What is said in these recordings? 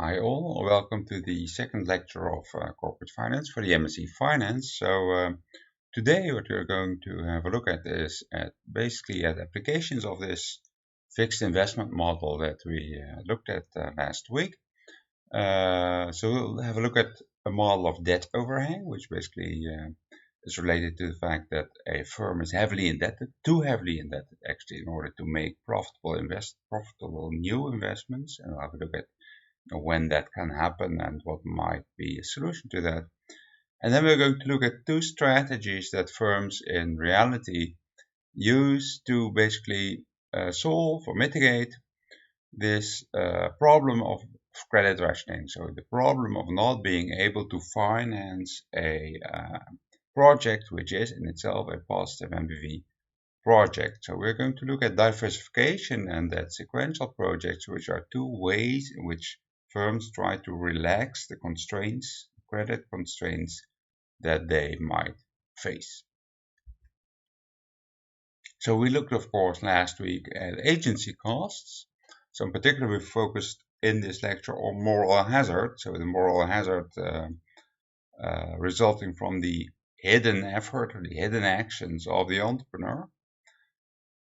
Hi all, welcome to the second lecture of corporate finance for the MSc Finance. Today what we're going to have a look at is basically at applications of this fixed investment model that we looked at last week. So we'll have a look at a model of debt overhang, which basically is related to the fact that a firm is heavily indebted, too heavily indebted actually, in order to make profitable new investments. And we'll have a look at when that can happen and what might be a solution to that. And then we're going to look at two strategies that firms in reality use to basically solve or mitigate this problem of credit rationing. So the problem of not being able to finance a project which is in itself a positive NPV project. So we're going to look at diversification and at sequential projects, which are two ways in which firms try to relax the constraints, credit constraints that they might face. So we looked, of course, last week at agency costs. So in particular, we focused in this lecture on moral hazard. So the moral hazard resulting from the hidden effort or the hidden actions of the entrepreneur,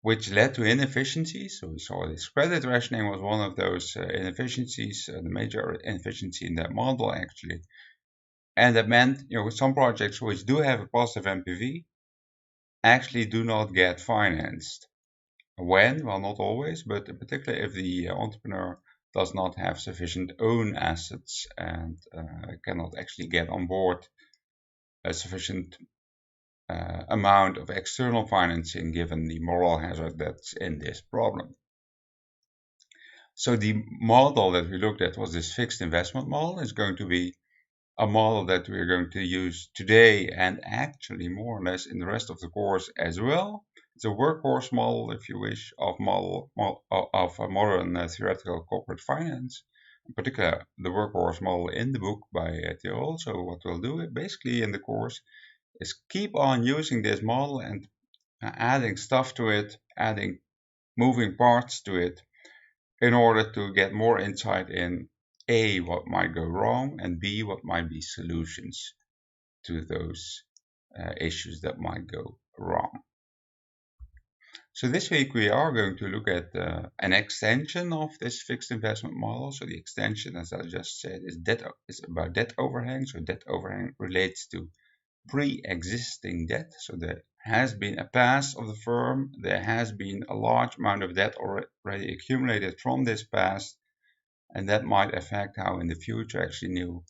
which led to inefficiencies. So we saw this credit rationing was one of those inefficiencies, the major inefficiency in that model actually. And that meant, some projects which do have a positive NPV actually do not get financed. When? Well, not always, but in particular if the entrepreneur does not have sufficient own assets and cannot actually get on board a sufficient amount of external financing given the moral hazard that's in this problem. So the model that we looked at was this fixed investment model. It's going to be a model that we're going to use today and actually more or less in the rest of the course as well. It's a workhorse model, if you wish, of a modern theoretical corporate finance. In particular, the workhorse model in the book by Tirol. So what we'll do basically in the course is keep on using this model and adding stuff to it, adding moving parts to it in order to get more insight in A, what might go wrong, and B, what might be solutions to those issues that might go wrong. So this week we are going to look at an extension of this fixed investment model. So the extension, as I just said, is about debt overhang. So debt overhang relates to pre-existing debt. So there has been a past of the firm, there has been a large amount of debt already accumulated from this past, and that might affect how in the future actually new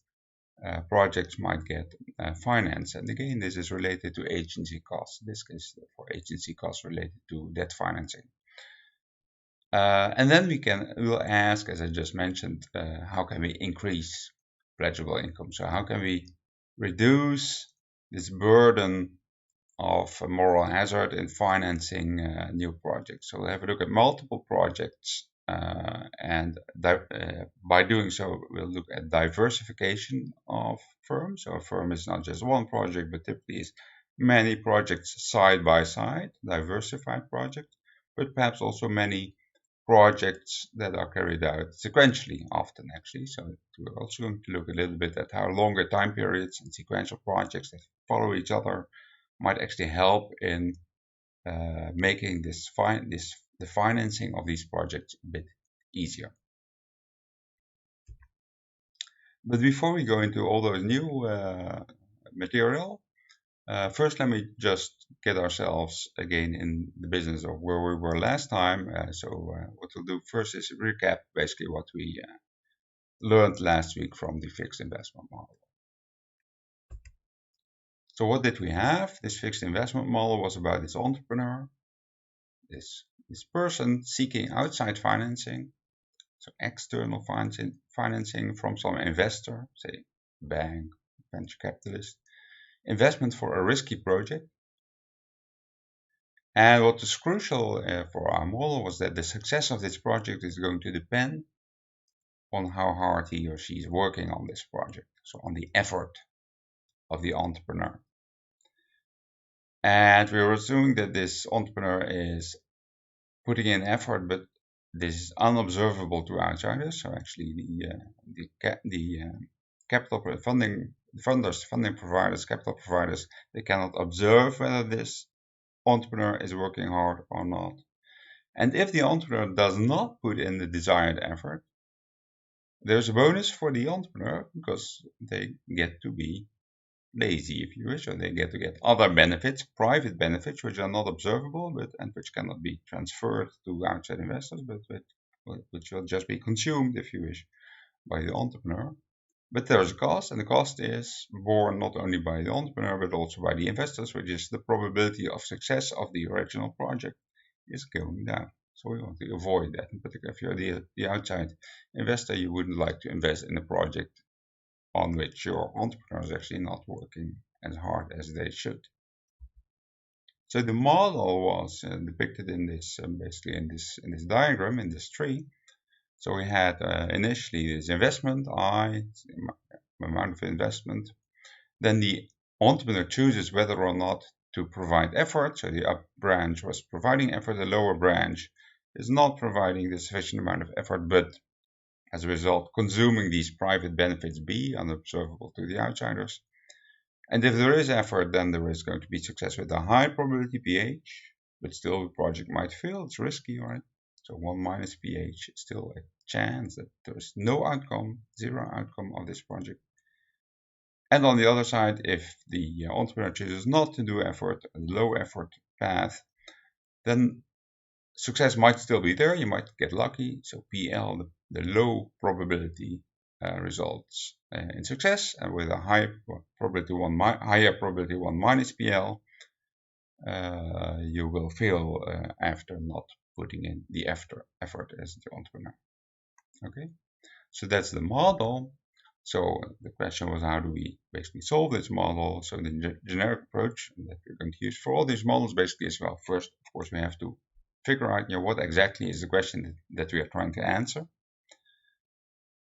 projects might get financed. And again, this is related to agency costs. This is for agency costs related to debt financing. And then we'll ask, as I just mentioned, how can we increase pledgeable income? So how can we reduce this burden of moral hazard in financing new projects? So we'll have a look at multiple projects, and by doing so, we'll look at diversification of firms. So a firm is not just one project, but typically is many projects side by side, diversified projects, but perhaps also many projects that are carried out sequentially often actually. So we're also going to look a little bit at how longer time periods and sequential projects that follow each other might actually help in making the financing of these projects a bit easier. But before we go into all those new material, first let me just get ourselves again in the business of where we were last time. What we'll do first is recap basically what we learned last week from the fixed investment model. So what did we have? This fixed investment model was about this entrepreneur, this person seeking outside financing, so external financing from some investor, say bank, venture capitalist, investment for a risky project. And what is crucial for our model was that the success of this project is going to depend on how hard he or she is working on this project, so on the effort of the entrepreneur. And we were assuming that this entrepreneur is putting in effort, but this is unobservable to outsiders. So actually, capital funding providers, capital providers, they cannot observe whether this entrepreneur is working hard or not. And if the entrepreneur does not put in the desired effort, there's a bonus for the entrepreneur because they get to be lazy, if you wish, or they get to get other benefits, private benefits, which are not observable, and which cannot be transferred to outside investors, but which will just be consumed, if you wish, by the entrepreneur. But there's a cost, and the cost is borne not only by the entrepreneur, but also by the investors, which is the probability of success of the original project is going down. So we want to avoid that. In particular, if you're the outside investor, you wouldn't like to invest in a project on which your entrepreneur is actually not working as hard as they should. So the model was depicted in this, basically in this diagram, in this tree. So we had initially this investment, I, amount of investment. Then the entrepreneur chooses whether or not to provide effort. So the up branch was providing effort, the lower branch is not providing the sufficient amount of effort, but as a result, consuming these private benefits B, unobservable to the outsiders. And if there is effort, then there is going to be success with a high probability pH, but still the project might fail. It's risky, right? So 1 minus pH is still a chance that there's no outcome, zero outcome of this project. And on the other side, if the entrepreneur chooses not to do effort, a low effort path, then success might still be there. You might get lucky. So PL, the low probability results in success, and with a higher probability 1 minus PL, you will fail after not putting in the effort as the entrepreneur. Okay, so that's the model. So the question was, how do we basically solve this model? So the generic approach that we're going to use for all these models basically is, well, first, of course, we have to figure out, what exactly is the question that we are trying to answer.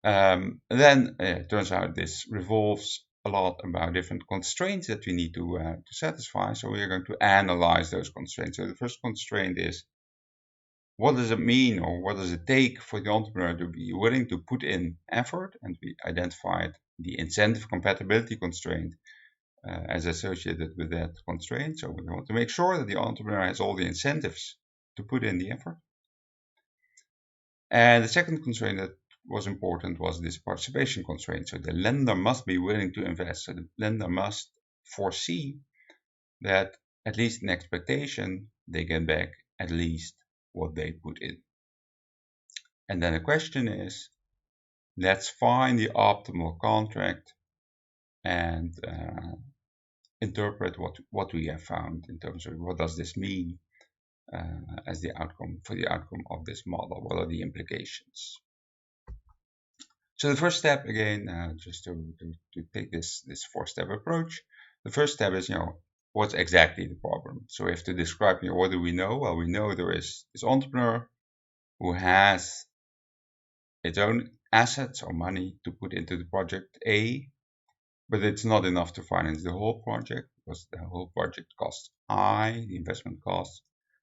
Then it turns out this revolves a lot about different constraints that we need to satisfy. So we are going to analyze those constraints. So the first constraint is, what does it mean, or what does it take for the entrepreneur to be willing to put in effort? And we identified the incentive compatibility constraint as associated with that constraint. So we want to make sure that the entrepreneur has all the incentives to put in the effort. And the second constraint that was important was this participation constraint. So the lender must be willing to invest. So the lender must foresee that, at least in expectation, they get back at least what they put in. And then the question is, let's find the optimal contract and interpret what we have found in terms of what does this mean as the outcome, for the outcome of this model. What are the implications? So the first step, again, just to take this 4-step approach, the first step is, what's exactly the problem? So we have to describe, what do we know? Well, we know there is this entrepreneur who has its own assets or money to put into the project A, but it's not enough to finance the whole project, because the whole project costs I, the investment costs.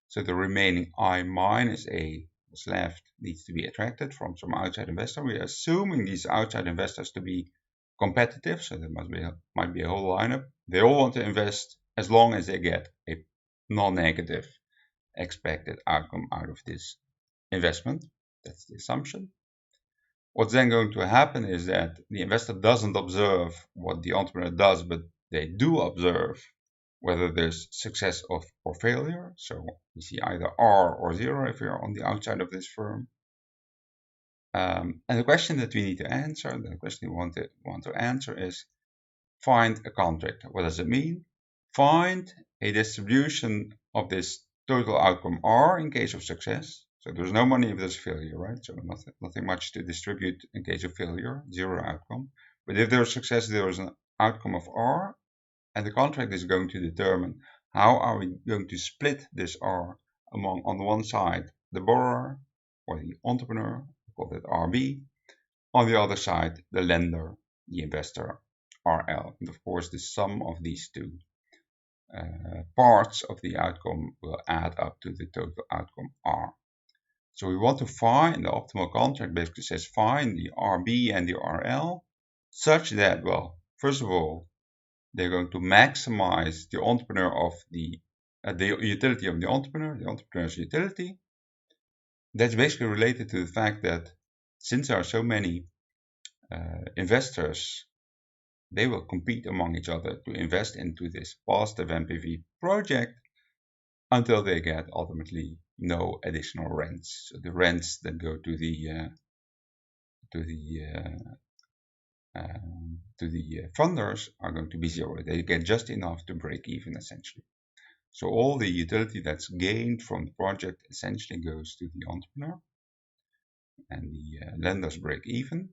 So the remaining I minus A what's left needs to be attracted from some outside investor. We are assuming these outside investors to be competitive, so there might be a whole lineup. They all want to invest as long as they get a non-negative expected outcome out of this investment. That's the assumption. What's then going to happen is that the investor doesn't observe what the entrepreneur does, but they do observe whether there's success or failure. So we see either R or 0 if you're on the outside of this firm. And the question that we need to answer, the question we want to answer is, find a contract. What does it mean? Find a distribution of this total outcome R in case of success. So there's no money if there's failure, right? So nothing much to distribute in case of failure, 0 outcome. But if there's success, there is an outcome of R, and the contract is going to determine how are we going to split this R among, on one side, the borrower or the entrepreneur, we call that RB, on the other side, the lender, the investor, RL. And of course, the sum of these two parts of the outcome will add up to the total outcome R. So we want to find the optimal contract, basically says find the RB and the RL such that, well, first of all, they're going to maximize the entrepreneur of the utility of the entrepreneur's utility. That's basically related to the fact that since there are so many investors, they will compete among each other to invest into this positive NPV project until they get ultimately no additional rents. So the rents that go to the funders are going to be zero. They get just enough to break even, essentially. So all the utility that's gained from the project essentially goes to the entrepreneur, and the lenders break even.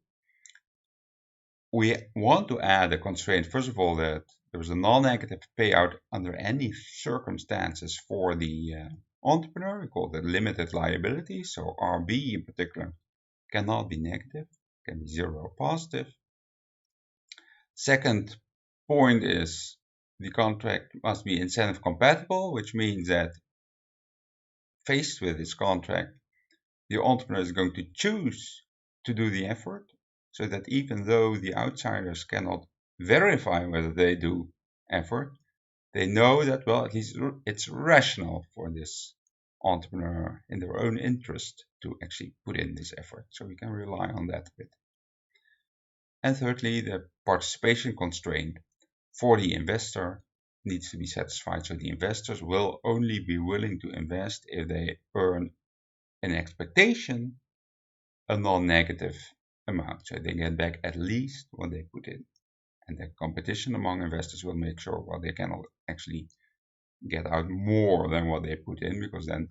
We want to add a constraint, first of all, that there's a non-negative payout under any circumstances for the entrepreneur. We call that limited liability. So RB in particular cannot be negative, can be zero or positive. Second point is the contract must be incentive compatible, which means that faced with this contract, the entrepreneur is going to choose to do the effort, so that even though the outsiders cannot verify whether they do effort, they know that, well, at least it's rational for this entrepreneur in their own interest to actually put in this effort. So we can rely on that a bit. And thirdly, the participation constraint for the investor needs to be satisfied. So the investors will only be willing to invest if they earn an expectation, a non-negative amount. So they get back at least what they put in. And the competition among investors will make sure, well, they cannot actually get out more than what they put in, because then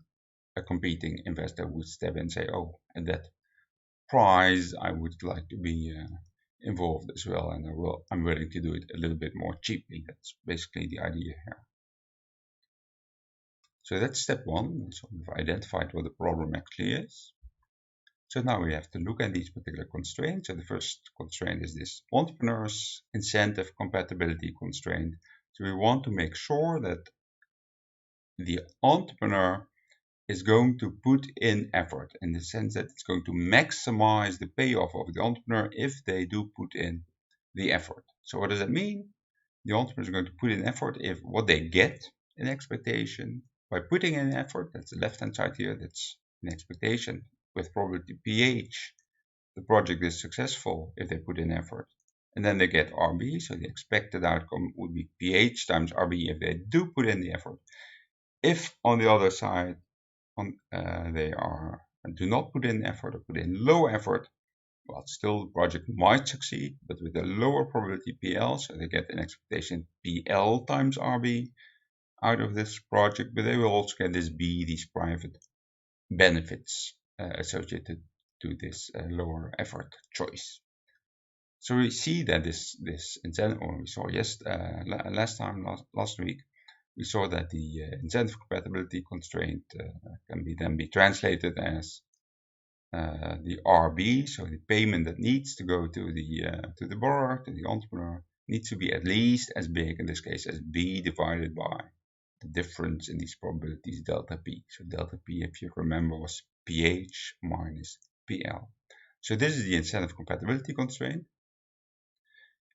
a competing investor would step in and say, oh, at that price, I would like to be involved as well, and I'm willing to do it a little bit more cheaply. That's basically the idea here. So that's step one. So we've identified what the problem actually is. So now we have to look at these particular constraints. So the first constraint is this entrepreneur's incentive compatibility constraint. So we want to make sure that the entrepreneur is going to put in effort, in the sense that it's going to maximize the payoff of the entrepreneur if they do put in the effort. So what does that mean? The entrepreneur is going to put in effort if what they get in expectation by putting in effort, that's the left hand side here, that's an expectation with probability PH, the project is successful if they put in effort. And then they get RB, so the expected outcome would be PH times RB if they do put in the effort. If on the other side they do not put in effort or put in low effort, well, still the project might succeed, but with a lower probability PL, so they get an expectation PL times RB out of this project, but they will also get this B, these private benefits associated to this lower effort choice. So we see that this incentive, or we saw last week, we saw that the incentive compatibility constraint can then be translated as the RB, so the payment that needs to go to the borrower, to the entrepreneur, needs to be at least as big in this case as B divided by the difference in these probabilities, delta P. So delta P, if you remember, was PH minus PL. So this is the incentive compatibility constraint.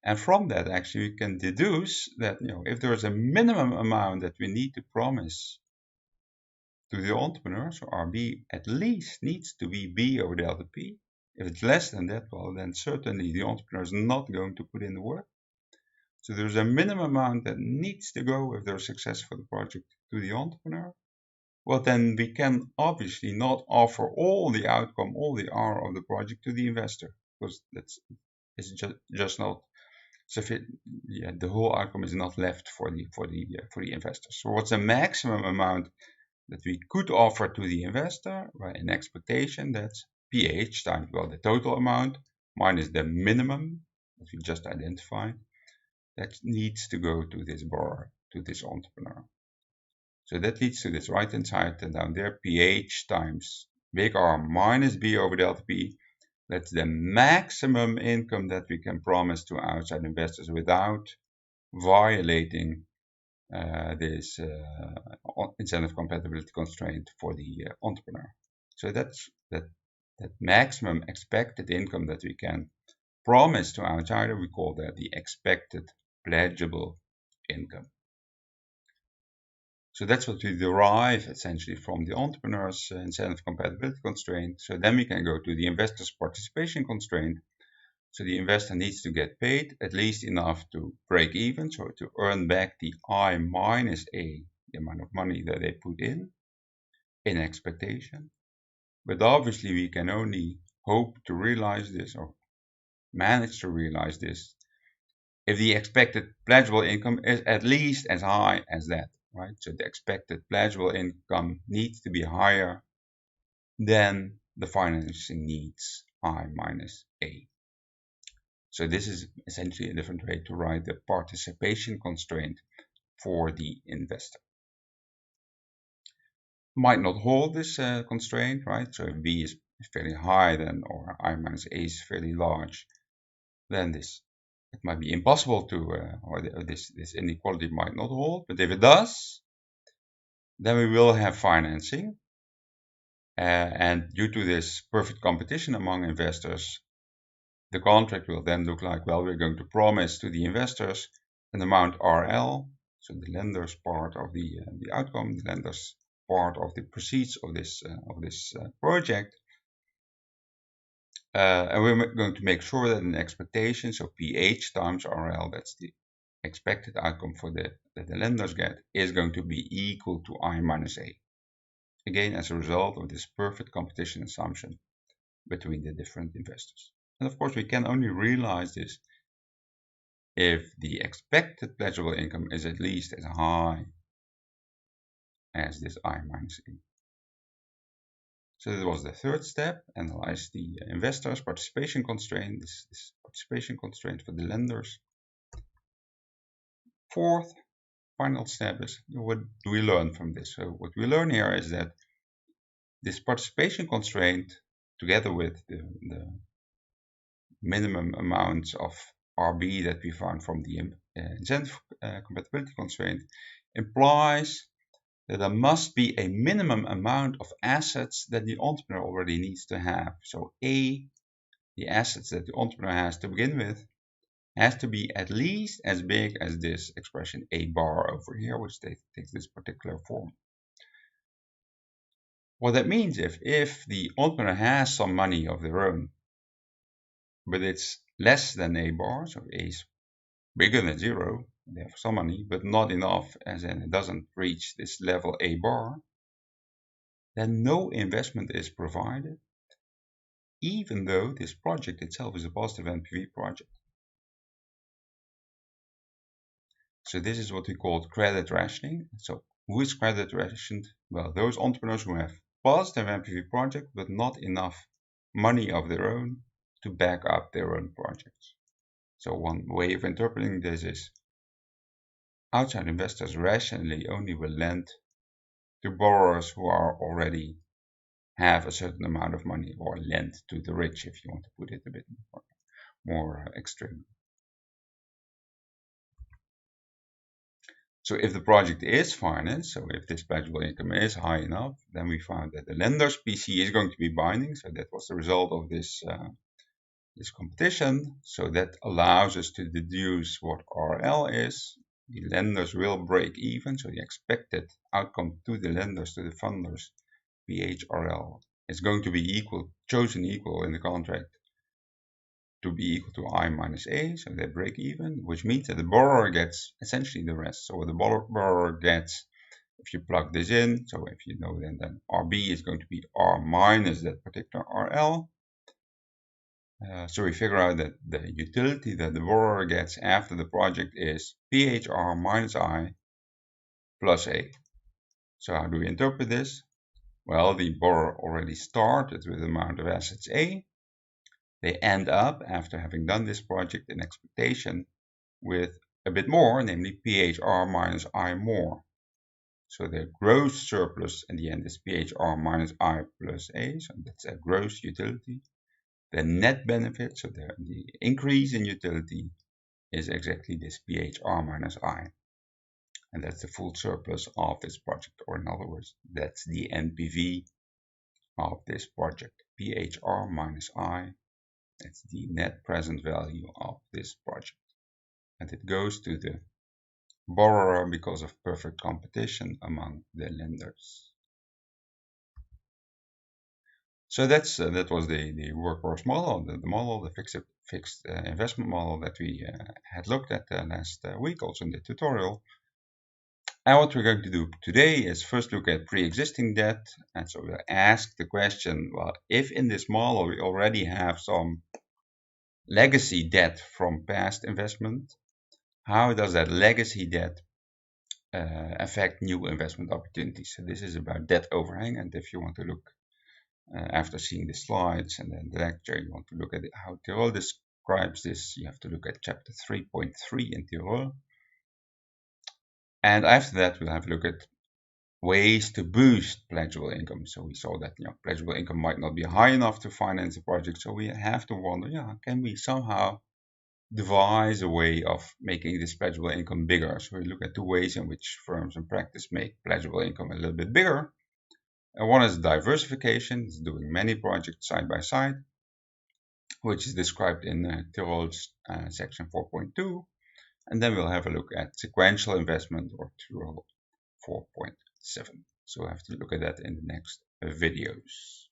And from that, actually, we can deduce that, if there is a minimum amount that we need to promise to the entrepreneur, so RB at least needs to be B over delta P. If it's less than that, well, then certainly the entrepreneur is not going to put in the work. So there's a minimum amount that needs to go, if there's success for the project, to the entrepreneur. Well, then we can obviously not offer all the outcome, all the R of the project to the investor, because it's just not sufficient. Yeah, the whole outcome is not left for the investor. So what's the maximum amount that we could offer to the investor? Well, in expectation, that's PH times, well, the total amount minus the minimum that we just identified that needs to go to this borrower, to this entrepreneur. So that leads to this right hand side and down there, PH times big R minus B over delta P. That's the maximum income that we can promise to outside investors without violating this incentive compatibility constraint for the entrepreneur. So that's that maximum expected income that we can promise to outsider, we call that the expected pledgeable income. So that's what we derive essentially from the entrepreneur's incentive compatibility constraint. So then we can go to the investor's participation constraint. So the investor needs to get paid at least enough to break even, so to earn back the I minus A, the amount of money that they put in expectation. But obviously we can only hope to realize this or manage to realize this if the expected pledgeable income is at least as high as that, right? So the expected pledgeable income needs to be higher than the financing needs I minus A. So this is essentially a different way to write the participation constraint for the investor. Might not hold this constraint, right? So if B is fairly high then, or I minus A is fairly large, then it might be impossible to, this inequality might not hold. But if it does, then we will have financing. And due to this perfect competition among investors, the contract will then look like, well, we're going to promise to the investors an amount RL, so the lender's part of the outcome, the lender's part of the proceeds of this project. And we're going to make sure that an expectation, so PH times RL, that's the expected outcome for that the lenders get, is going to be equal to I minus A. Again, as a result of this perfect competition assumption between the different investors. And of course, we can only realize this if the expected pledgeable income is at least as high as this I minus A. So that was the third step, analyze the investors' participation constraint, this participation constraint for the lenders. Fourth, final step is, what do we learn from this? So what we learn here is that this participation constraint, together with the minimum amounts of RB that we found from the incentive compatibility constraint, implies that there must be a minimum amount of assets that the entrepreneur already needs to have. So A, the assets that the entrepreneur has to begin with, has to be at least as big as this expression A bar over here, which takes this particular form. What that means, if the entrepreneur has some money of their own, but it's less than A bar, so A is bigger than 0, they have some money, but not enough, as in it doesn't reach this level A bar, then no investment is provided, even though this project itself is a positive NPV project. So this is what we call credit rationing. So who is credit rationed? Well, those entrepreneurs who have positive NPV project, but not enough money of their own to back up their own projects. So one way of interpreting this is outside investors rationally only will lend to borrowers who are already have a certain amount of money, or lend to the rich, if you want to put it a bit more extreme. So if the project is financed, so if this pledgeable income is high enough, then we found that the lender's PC is going to be binding. So that was the result of this competition. So that allows us to deduce what RL is. The lenders will break even. So the expected outcome to the lenders, to the funders, PHRL, is going to be chosen equal in the contract to be equal to I minus A, so they break even, which means that the borrower gets essentially the rest. So what the borrower gets, if you plug this in, so if you know then RB is going to be R minus that particular RL. So we figure out that the utility that the borrower gets after the project is PHR minus I plus A. So how do we interpret this? Well, the borrower already started with the amount of assets A. They end up, after having done this project in expectation, with a bit more, namely PHR minus I more. So the gross surplus in the end is PHR minus I plus A, so that's a gross utility. The net benefit, so the increase in utility, is exactly this PHR minus I. And that's the full surplus of this project, or in other words, that's the NPV of this project. PHR minus I, that's the net present value of this project. And it goes to the borrower because of perfect competition among the lenders. So that was the workhorse model, the fixed investment model that we had looked at last week, also in the tutorial. And what we're going to do today is first look at pre-existing debt. And so we'll ask the question, well, if in this model we already have some legacy debt from past investment, how does that legacy debt affect new investment opportunities? So this is about debt overhang, and if you want to look after seeing the slides and then the lecture, you want to look at how Tirol describes this, you have to look at chapter 3.3 in Tirol. And after that, we'll have a look at ways to boost pledgeable income. So we saw that pledgeable income might not be high enough to finance a project, so we have to wonder, can we somehow devise a way of making this pledgeable income bigger? So we look at two ways in which firms in practice make pledgeable income a little bit bigger. And one is diversification, it's doing many projects side by side, which is described in Tirol's section 4.2. And then we'll have a look at sequential investment, or Tirol 4.7. So we'll have to look at that in the next videos.